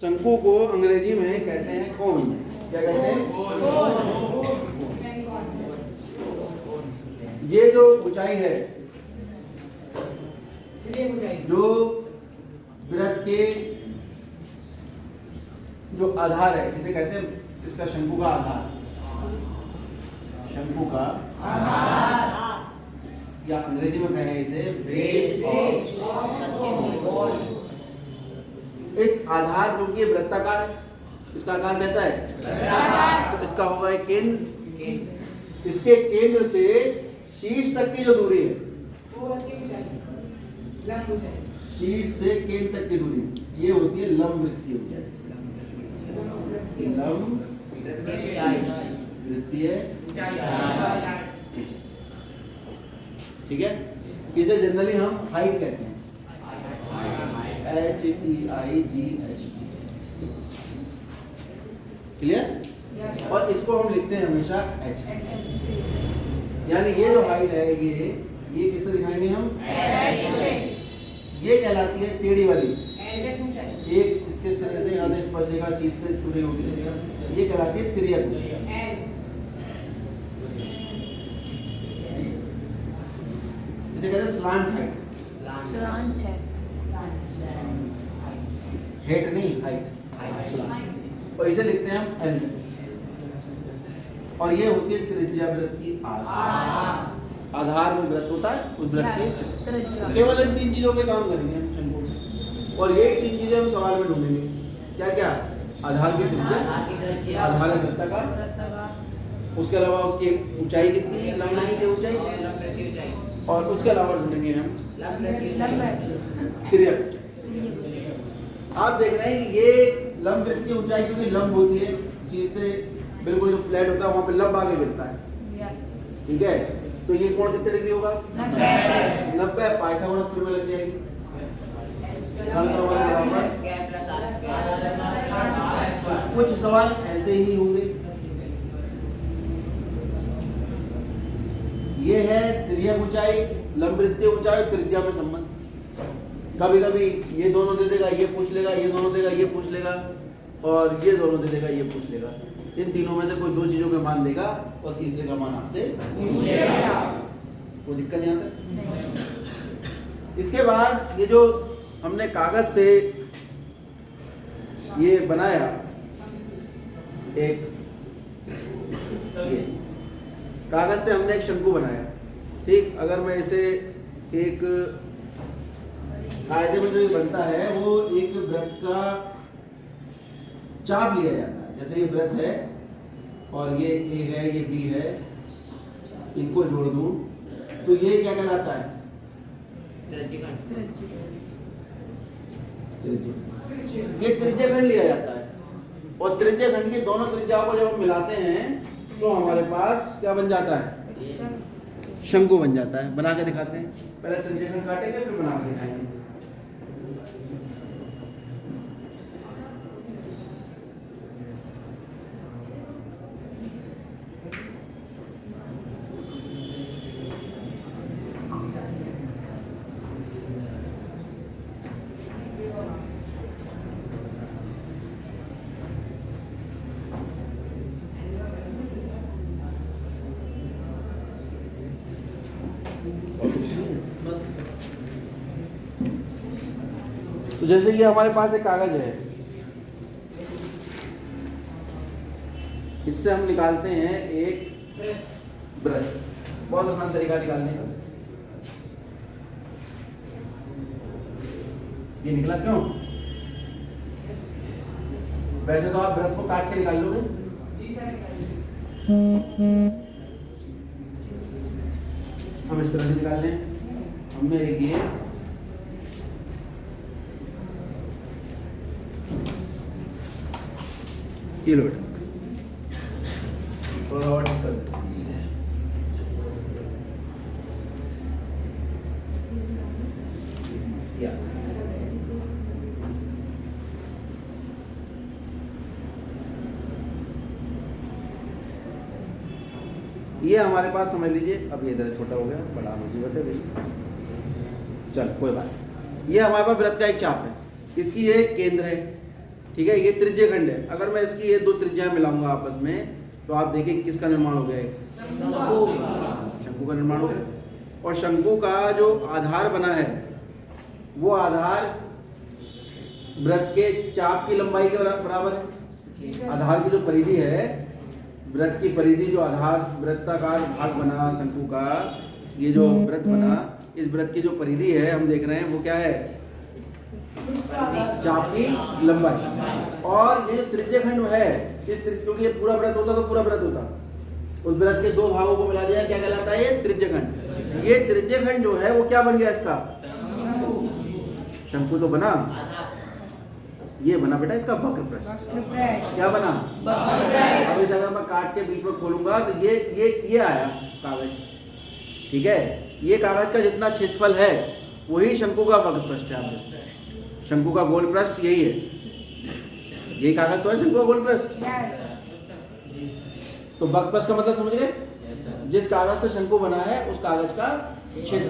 शंकु को अंग्रेजी में कहते हैं कोन। क्या कहते हैं? ये जो ऊंचाई है, जो वृत्त के जो आधार है, इसे कहते हैं, इसका शंकु का आधार, शंकु का आधार, या अंग्रेजी में कहें इसे बेस। इस आधार जो कि वृत्ताकार है, इसका आकार कैसा है? तो इसका होगा एक केंद्र। इसके केंद्र से शीर्ष तक की जो दूरी है, शीर्ष से केंद्र तक की दूरी, ये होती है लंब वृत्तीय ऊंचाई। लंब वृत्तीय ऊंचाई, ठीक है। इसे जनरली हम हाइट कहते हैं, HEIGH। क्लियर? और इसको हम लिखते हैं हमेशा H। यानी ये जो हाइट है, ये किससे दिखाएंगे हम? ये कहलाती है टेढ़ी वाली, एक इसके सिरे से आधे स्पर्शिका शीर्ष से छुरी होगी, ये कहलाती है तिर्यक ऊंचाई। इसे कहते हैं स्लांट हाइट। हेट नहीं, हाइट। और इसे लिखते हैं हम L से। और ये होती है त्रिज्या वृत्त की आधार में वृत्त होता है, उस वृत्त की केवल इन तीन चीजों पे काम करेंगे हम शंकु। और ये तीन चीजें हम सवाल में ढूंढेंगे। क्या क्या? आधार की त्रिज्या, आधार है वृत्ताकार, उसके अलावा उसकी ऊंचाई कितनी है, लंब की ऊंचाई, और उसके अलावा ढूंढेंगे हम तिर्यक। आप देख रहे हैं कि ये लंब वृत्त की ऊंचाई, क्योंकि लंब होती है शीर्ष से बिल्कुल जो फ्लैट होता है वहां पे लंब आगे गिरता है, ठीक है। तो ये कोण कितने डिग्री होगा? 90। पाइथागोरस में लग जाएगी। कुछ सवाल ऐसे ही होंगे। ये है तिर्यक ऊंचाई, लंब वृत्तीय ऊंचाई और त्रिज्या में संबंध। कभी कभी ये दोनों दे देगा, ये पूछ लेगा, ये दोनों देगा, ये पूछ लेगा, और ये दोनों दे देगा, ये पूछ लेगा। इन तीनों में से कोई दो चीजों का मान देगा और तीसरे का मान आपसे पूछेगा। कोई दिक्कत नहीं आता। इसके बाद ये जो हमने कागज से ये बनाया, एक ये कागज से हमने एक शंकु बनाया, ठीक। अगर मैं इसे एक कायदे में जो ये बनता है, वो एक वृत्त का चाप लिया जाता है। जैसे ये वृत्त है और ये A है, ये B है, इनको जोड़ दूं तो ये क्या कहलाता है? ये त्रिज्याखंड लिया जाता है। और त्रिज्याखंड की दोनों त्रिज्याओं को जब हम मिलाते हैं तो हमारे पास क्या बन जाता है? शंकु बन जाता है। बना के दिखाते हैं। पहले त्रिज्याखंड काटेंगे, फिर बना के दिखाएंगे। तो जैसे ये हमारे पास एक कागज है, इससे हम निकालते हैं एक ब्रश। बहुत आसान तरीका निकालने का। ये निकला क्यों? वैसे तो आप ब्रश को काट के निकाल लोगे, हम इस तरह से निकाल लें। हमने एक ये लो थोड़ा और कर दे। ये हमारे पास समझ लीजिए। अब ये इधर छोटा हो गया, बड़ा मुसीबत है भाई। चल कोई बात। ये हमारे पास वृत्त का एक चाप है, इसकी ये केंद्र है, ठीक है, ये त्रिज्य खंड है। अगर मैं इसकी ये दो त्रिज्याएं मिलाऊंगा आपस में तो आप देखें किसका निर्माण हो गया है, शंकु का निर्माण हो गया। और शंकु का जो आधार बना है वो आधार वृत्त के चाप की लंबाई के बराबर है। आधार की जो परिधि है, वृत्त की परिधि, जो आधार वृत्ताकार भाग बना शंकु का, ये जो वृत्त बना, इस वृत्त की जो परिधि है हम देख रहे हैं वो क्या है, चाप की लंबाई। और ये जो त्रिज्य खंड है, क्योंकि ये पूरा वृत्त होता तो पूरा वृत्त होता, उस वृत्त के दो भागों को मिला दिया, क्या कहलाता है, ये त्रिज्य खंड। ये त्रिज्य खंड जो है वो क्या बन गया इसका, शंकु तो बना, ये बना बेटा इसका वक्र पृष्ठ। क्या बना, अब इसे अगर मैं काट के बीच में खोलूंगा तो ये आया कागज, ठीक है। ये कागज का जितना क्षेत्रफल है वही शंकु का वक्र पृष्ठ है। आप शंकु का गोल पृष्ठ यही है, यही कागज तो है शंकु का गोल पृष्ठ। तो वक्र पृष्ठ का मतलब समझ गए, जिस कागज से शंकु बना है उस कागज का क्षेत्र,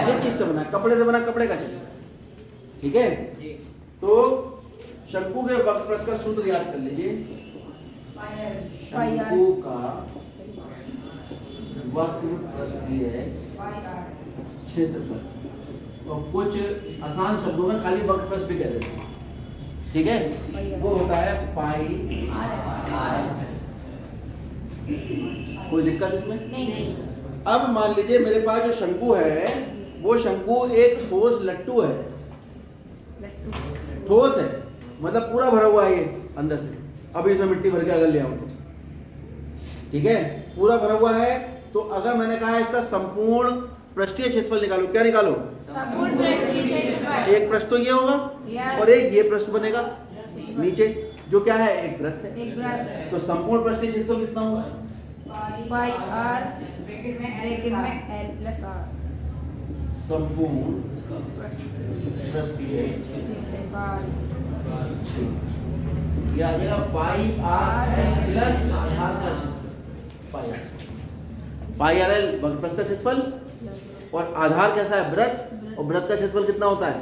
जिस चीज से बना, कपड़े से बना कपड़े का क्षेत्र, ठीक है। तो शंकु के वक्र पृष्ठ का सूत्र याद कर लीजिए, शंकु का वक्र पृष्ठीय क्षेत्रफल, तो कुछ आसान शब्दों में खाली वक्र पृष्ठ भी कह देते हैं, ठीक है, वो होता है पाई आर। कोई दिक्कत इसमें नहीं। अब मान लीजिए मेरे पास जो शंकु है वो शंकु एक ठोस लट्टू है, ठोस है मतलब पूरा भरा हुआ है ये अंदर से। अब इसमें मिट्टी भर के अगर ले आऊं तो, ठीक है, पूरा भरा हुआ है। तो अगर मैंने कहा इसका संपूर्ण पृष्ठीय क्षेत्रफल निकालो, क्या निकालो, संपूर्ण पृष्ठीय क्षेत्रफल। एक पृष्ठ तो ये होगा और एक ये पृष्ठ बनेगा नीचे, जो क्या है, एक वृत्त है, एक वृत्त। तो संपूर्ण पृष्ठीय क्षेत्रफल कितना होगा, पाई आर ब्रैकेट में एल प्लस आर, संपूर्ण पृष्ठीय क्षेत्रफल ये आ जाएगा पाई आर प्लस आधार का क्षेत्रफल। पाई आर एल वक्र पृष्ठ का क्षेत्रफल और आधार कैसा है, वृत्त, और वृत्त का क्षेत्रफल कितना होता है,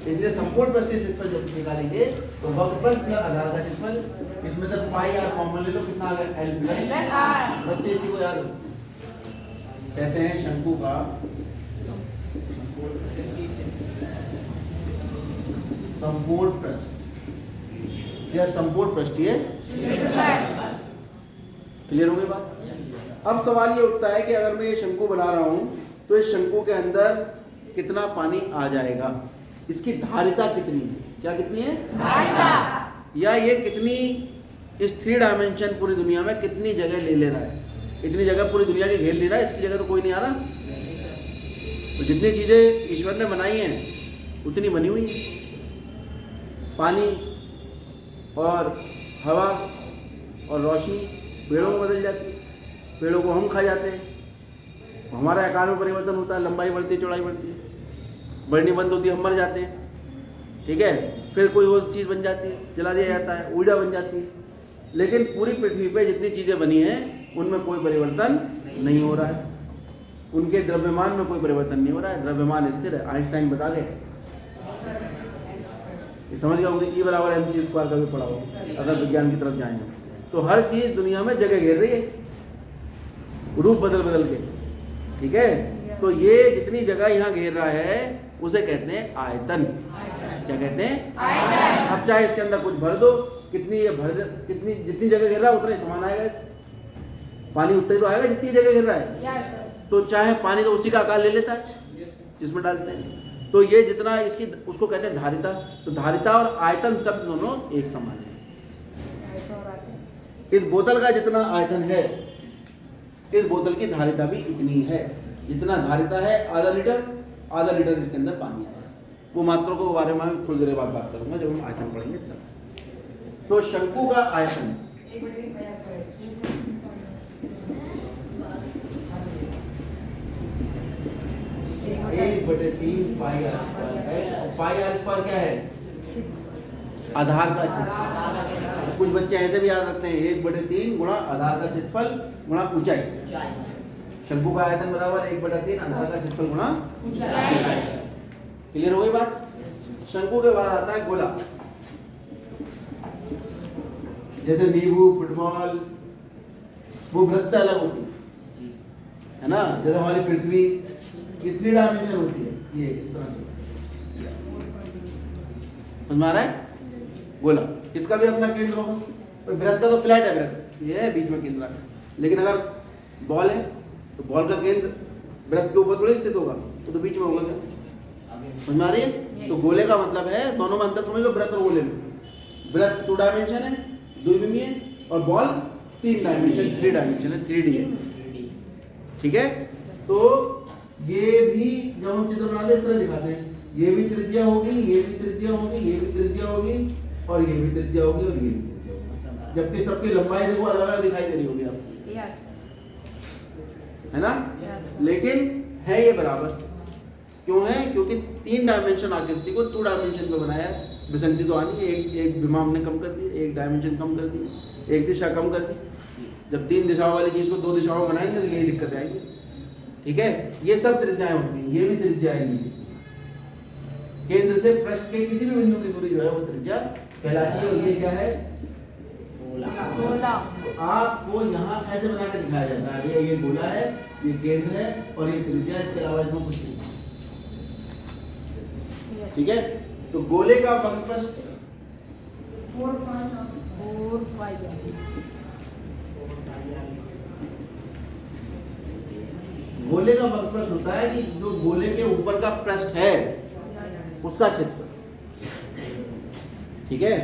इसलिए संपूर्ण पृष्ठीय क्षेत्रफल जब निकालेंगे तो वक्र पृष्ठ प्लस आधार का क्षेत्रफल, इसमें से पाई आर कॉमन ले लो, कितना आ गया, एल प्लस आर। बच्चे इसी को याद कहते हैं शंकु का संपूर्ण पृष्ठ या संपूर्ण पृष्ठीय क्षेत्रफल। क्लियर हो गई बात। अब सवाल ये उठता है कि अगर मैं ये शंकु बना रहा हूं तो इस शंकु के अंदर कितना पानी आ जाएगा, इसकी धारिता कितनी है, क्या कितनी है, धारिता, या ये कितनी इस 3 डायमेंशन पूरी दुनिया में कितनी जगह ले रहा है। इतनी जगह पूरी दुनिया के घेर ले रहा है, इसकी जगह तो कोई नहीं आ रहा। तो जितनी चीजें ईश्वर ने बनाई हैं उतनी बनी हुई है। पानी और हवा और रोशनी पेड़ों में बदल जाती है, पेड़ों को हम खा जाते हैं, हमारा आकार में परिवर्तन होता है, लंबाई बढ़ती है, चौड़ाई बढ़ती है, बढ़नी बंद होती है, हम मर जाते हैं, ठीक है। फिर कोई और चीज़ बन जाती है, जला दिया जाता है, ऊर्जा बन जाती है। लेकिन पूरी पृथ्वी पे जितनी चीज़ें बनी हैं उनमें कोई परिवर्तन नहीं हो रहा है, उनके द्रव्यमान में कोई परिवर्तन नहीं हो रहा है, द्रव्यमान स्थिर है। आइंस्टाइन बता गए, समझ गए होंगे, E बराबर mc² का भी पढ़ा हो अगर विज्ञान की तरफ जाएंगे तो। हर चीज़ दुनिया में जगह घेर रही है, रूप बदल बदल के, ठीक है। तो ये जितनी जगह यहाँ घेर रहा है उसे कहते हैं आयतन। क्या कहते हैं, आयतन। अब चाहे इसके अंदर कुछ भर दो, कितनी जितनी जगह घेर रहा है उतना ही समान आएगा, पानी उतना ही तो आएगा जितनी जगह घेर रहा है। तो चाहे पानी तो उसी का आकार ले लेता है जिसमें डालते हैं। तो ये जितना इसकी, उसको कहते हैं धारिता। तो धारिता और आयतन शब्द दोनों एक समान है। इस बोतल का जितना आयतन है इस बोतल की धारिता भी इतनी है। जितना धारिता है आधा लीटर इसके अंदर पानी है। वो मात्रों के बारे में थोड़ी देर बाद बात करूंगा जब हम आयतन पढ़ेंगे तब। तो शंकु का आयतन 1/3 पाई आर। पाई आर स्क्वायर क्या है, आधार का क्षेत्रफल। कुछ बच्चे ऐसे भी याद रखते हैं 1/3 गुणा आधार का क्षेत्रफल गुणा ऊंचाई। शंकु का आयतन बराबर 1/3 आधार का क्षेत्रफल गुणा ऊंचाई। क्लियर हो गई बात। शंकु के बाद आता है गोला। जैसे नींबू, फुटबॉल, वो वृत्त से अलग होती है ना। जैसे हमारी पृथ्वी ये 3 डायमेंशन होती है, ये इस तरह से समझ में आ रहा है। बोला इसका भी अपना केंद्र होगा। तो वृत्त का तो फ्लैट है, वृत्त ये है बीच में केंद्र, लेकिन अगर बॉल है तो बॉल का केंद्र वृत्त के ऊपर थोड़ी स्थित होगा, तो बीच में होगा। क्या समझ में आ रही है? तो गोले का मतलब है, दोनों में अंतर समझ लो, वृत्त और गोले में। वृत्त 2 डायमेंशन है, द्विविमीय है, और बॉल 3 डायमेंशन 3 डायमेंशन है, 3D है। ठीक है, तो ये भी जब हम चित्र बनाते इस तरह दिखाते हैं, ये भी त्रिज्या होगी, ये भी त्रिज्या होगी, ये भी त्रिज्या होगी, और ये भी त्रिज्या होगी, और ये भी त्रिज्या होगी, जबकि सबकी लंबाई देखो अलग अलग दिखाई दे रही होगी आपको, है ना। लेकिन है ये बराबर। क्यों है? क्योंकि 3 डायमेंशन आकृति को 2 डायमेंशन में बनाया है। विसंगति तो आनी है, एक विमा हमने कम कर दी, एक डायमेंशन कम कर दी, एक दिशा कम कर दी। जब 3 दिशाओं वाली चीज को 2 दिशाओं में बनाएंगे तो यही दिक्कत आएगी। ठीक है, ये सब त्रिज्याएं होती हैं, ये भी त्रिज्या है नीचे। केंद्र से पृष्ठ के किसी भी बिंदु की दूरी जो है वो त्रिज्या कहलाती है। और ये क्या है? गोला। आपको यहाँ ऐसे बना के दिखाया जाता है, ये गोला है, ये केंद्र है, और ये त्रिज्या, इसके अलावा इसमें कुछ नहीं। ठीक है, तो गोले का वक्रपृष्ठ 4 पाई। गोले का वक्रपृष्ठ होता है कि जो गोले के ऊपर का पृष्ठ है उसका क्षेत्र। ठीक है,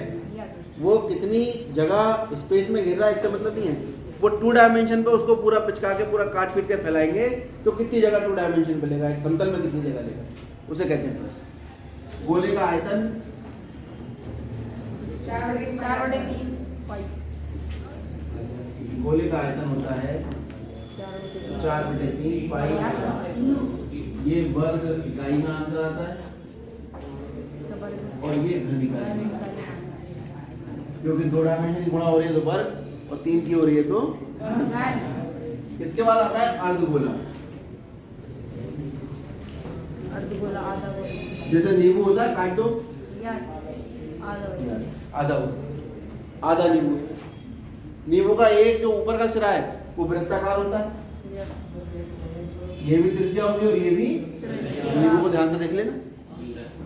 वो कितनी जगह स्पेस में घिर रहा है इससे मतलब नहीं है। वो 2 डायमेंशन पे उसको पूरा पिचका के पूरा काट पीट के फैलाएंगे तो कितनी जगह 2 डायमेंशन पे लेगा, एक समतल में कितनी जगह लेगा, उसे कहते हैं पृष्ठ। गोले का आयतन 4/3 पाई। गोले का आयतन होता है 4/3 पाई। ये वर्ग इकाई में आंसर आता है, और ये घन इकाई, क्योंकि 2 डायमेंशन की गुणा हो रही है तो वर्ग, और 3 की हो रही है तो घन। इसके बाद आता है अर्धगोला। अर्धगोला आधा गोला, जैसे नींबू होता है, काट दो, आधा नींबू। नींबू का एक जो ऊपर का सिरा है वो वृत्ताकार होता है, ये भी त्रिज्या होगी और ये भी। नींबू को ध्यान से देख लेना,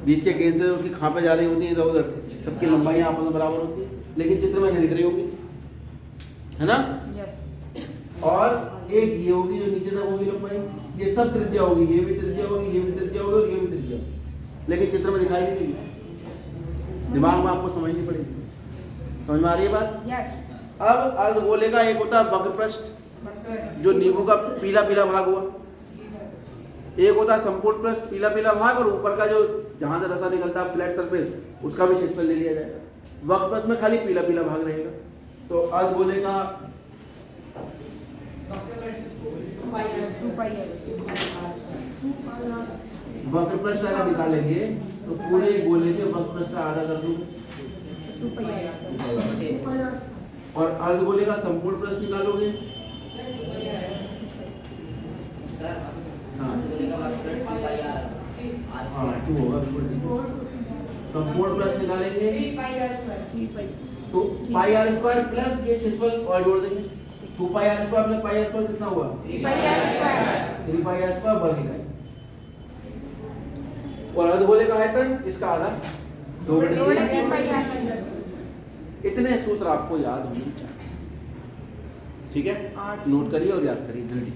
बीच के केंद्र से उसकी खांपे जा रही होती है इधर उधर, सबकी लंबाई आपस में बराबर होती है, लेकिन चित्र में नहीं दिख रही होगी, है ना। और एक ये होगी जो नीचे तक होगी लंबाई, ये सब त्रिज्या होगी, ये भी त्रिज्या होगी, ये भी त्रिज्या होगी, और ये भी त्रिज्या होगी, लेकिन चित्र में दिखाई नहीं देगी। दिमाग में आपको समझनी पड़ेगी। समझ में आ रही है बात? अब अर्धगोले का एक होता है वक्रपृष्ठ, जो नींबू का पीला पीला भाग हुआ। एक होता है संपूर्ण पृष्ठ, पीला पीला भाग, और ऊपर का जो जहां से रसा निकलता है फ्लैट सरफेस, उसका भी क्षेत्रफल ले लिया जाएगा। वक्रपृष्ठ में खाली पीला पीला भाग रहेगा। तो अर्धगोले का वक्रपृष्ठ अगर निकालेंगे तो पूरे गोले के वक्रपृष्ठ का आधा कर दूंगे, और अर्धगोले का संपूर्ण पृष्ठ निकालोगे, संपूर्ण पृष्ठ निकालेंगे तो पाई आर स्क्वायर प्लस ये क्षेत्रफल और जोड़ देंगे, 2 pi r square plus pi r square कितना हुआ? 3 पाई आर स्क्वायर वर्ग इकाई। और अर्धगोले का आयतन इसका आधा 2/3 पाई आर। इतने सूत्र आपको याद होने चाहिए। ठीक है, नोट करिए और याद करिए जल्दी।